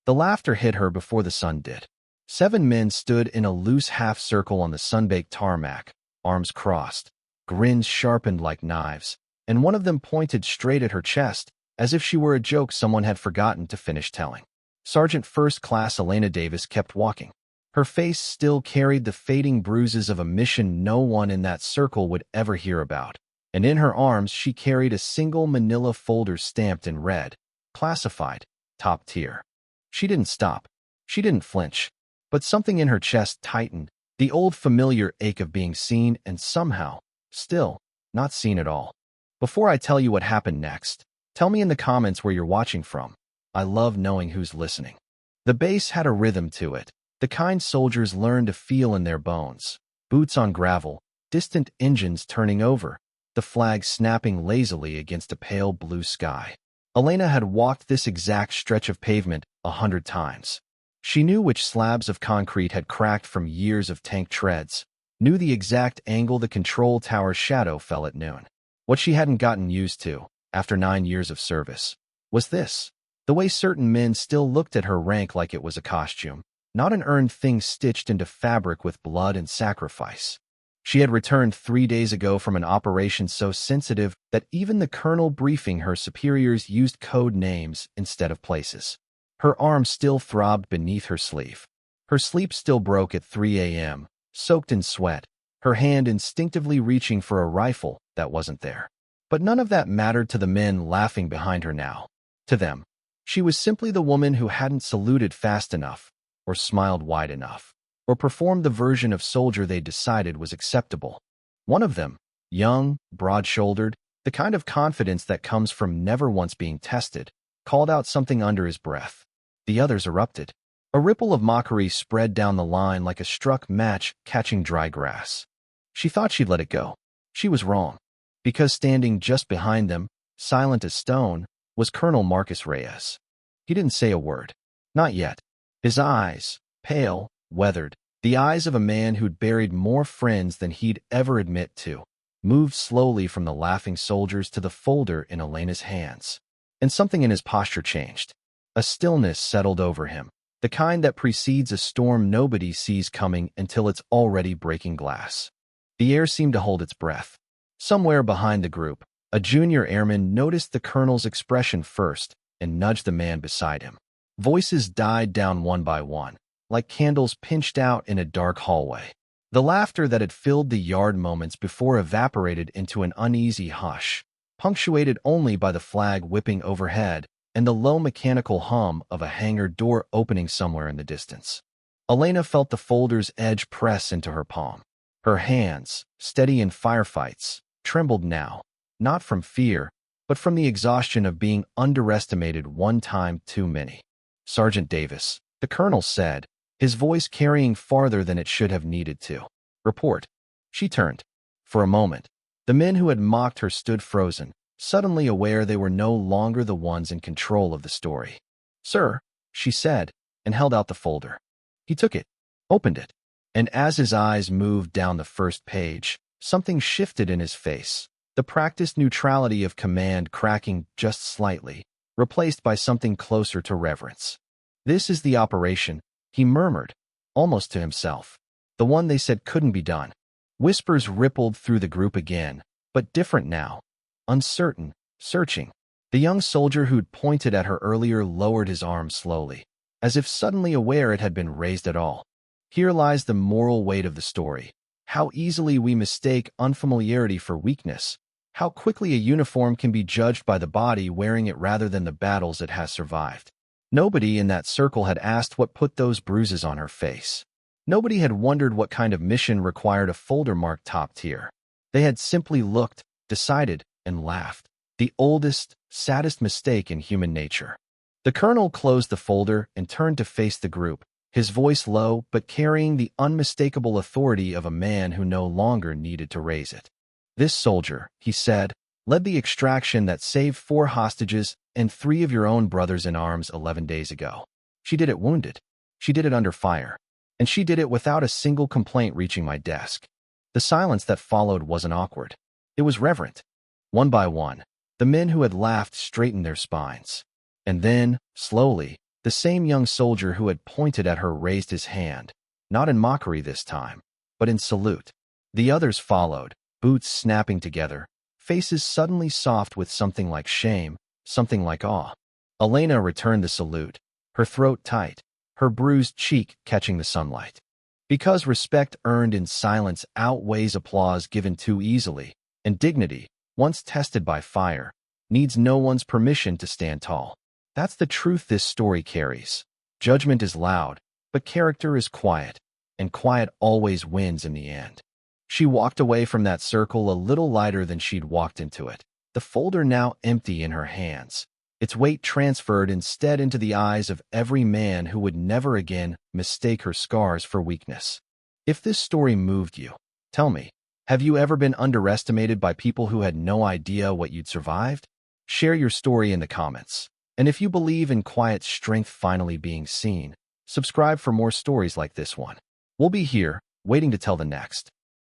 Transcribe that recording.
The laughter hit her before the sun did. 7 men stood in a loose half-circle on the sun-baked tarmac, arms crossed, grins sharpened like knives, and one of them pointed straight at her chest, as if she were a joke someone had forgotten to finish telling. Sergeant First Class Elena Davis kept walking. Her face still carried the fading bruises of a mission no one in that circle would ever hear about, and in her arms she carried a single manila folder stamped in red, classified, top tier. She didn't stop. She didn't flinch. But something in her chest tightened, the old familiar ache of being seen and somehow, still, not seen at all. Before I tell you what happened next, tell me in the comments where you're watching from. I love knowing who's listening. The bass had a rhythm to it, the kind soldiers learn to feel in their bones. Boots on gravel, distant engines turning over, the flag snapping lazily against a pale blue sky. Elena had walked this exact stretch of pavement 100 times. She knew which slabs of concrete had cracked from years of tank treads, knew the exact angle the control tower's shadow fell at noon. What she hadn't gotten used to, after 9 years of service, was this. The way certain men still looked at her rank like it was a costume, not an earned thing stitched into fabric with blood and sacrifice. She had returned 3 days ago from an operation so sensitive that even the colonel briefing her superiors used code names instead of places. Her arm still throbbed beneath her sleeve. Her sleep still broke at 3 a.m., soaked in sweat, her hand instinctively reaching for a rifle that wasn't there. But none of that mattered to the men laughing behind her now. To them, she was simply the woman who hadn't saluted fast enough, or smiled wide enough, or performed the version of soldier they decided was acceptable. One of them, young, broad-shouldered, the kind of confidence that comes from never once being tested, called out something under his breath. The others erupted. A ripple of mockery spread down the line like a struck match catching dry grass. She thought she'd let it go. She was wrong. Because standing just behind them, silent as stone, was Colonel Marcus Reyes. He didn't say a word. Not yet. His eyes, pale, weathered, the eyes of a man who'd buried more friends than he'd ever admit to, moved slowly from the laughing soldiers to the folder in Elena's hands. And something in his posture changed. A stillness settled over him, the kind that precedes a storm nobody sees coming until it's already breaking glass. The air seemed to hold its breath. Somewhere behind the group, a junior airman noticed the colonel's expression first and nudged the man beside him. Voices died down one by one, like candles pinched out in a dark hallway. The laughter that had filled the yard moments before evaporated into an uneasy hush, punctuated only by the flag whipping overhead and the low mechanical hum of a hangar door opening somewhere in the distance. Elena felt the folder's edge press into her palm. Her hands, steady in firefights, trembled now, not from fear, but from the exhaustion of being underestimated one time too many. Sergeant Davis, the colonel said, his voice carrying farther than it should have needed to. Report. She turned. For a moment, the men who had mocked her stood frozen, suddenly aware they were no longer the ones in control of the story. Sir, she said, and held out the folder. He took it, opened it, and as his eyes moved down the first page, something shifted in his face, the practiced neutrality of command cracking just slightly, replaced by something closer to reverence. This is the operation, he murmured, almost to himself. The one they said couldn't be done. Whispers rippled through the group again, but different now. Uncertain, searching. The young soldier who'd pointed at her earlier lowered his arm slowly, as if suddenly aware it had been raised at all. Here lies the moral weight of the story. How easily we mistake unfamiliarity for weakness. How quickly a uniform can be judged by the body wearing it rather than the battles it has survived. Nobody in that circle had asked what put those bruises on her face. Nobody had wondered what kind of mission required a folder marked top tier. They had simply looked, decided, and laughed. The oldest, saddest mistake in human nature. The colonel closed the folder and turned to face the group, his voice low but carrying the unmistakable authority of a man who no longer needed to raise it. This soldier, he said, led the extraction that saved 4 hostages and 3 of your own brothers in arms 11 days ago. She did it wounded. She did it under fire. And she did it without a single complaint reaching my desk. The silence that followed wasn't awkward. It was reverent. One by one, the men who had laughed straightened their spines. And then, slowly, The same young soldier who had pointed at her raised his hand, not in mockery this time, but in salute. The others followed, boots snapping together, faces suddenly soft with something like shame, something like awe. Elena returned the salute, her throat tight, her bruised cheek catching the sunlight. Because respect earned in silence outweighs applause given too easily, and dignity, once tested by fire, needs no one's permission to stand tall. That's the truth this story carries. Judgment is loud, but character is quiet, and quiet always wins in the end. She walked away from that circle a little lighter than she'd walked into it, the folder now empty in her hands, its weight transferred instead into the eyes of every man who would never again mistake her scars for weakness. If this story moved you, tell me, have you ever been underestimated by people who had no idea what you'd survived? Share your story in the comments. And if you believe in quiet strength finally being seen, subscribe for more stories like this one. We'll be here, waiting to tell the next.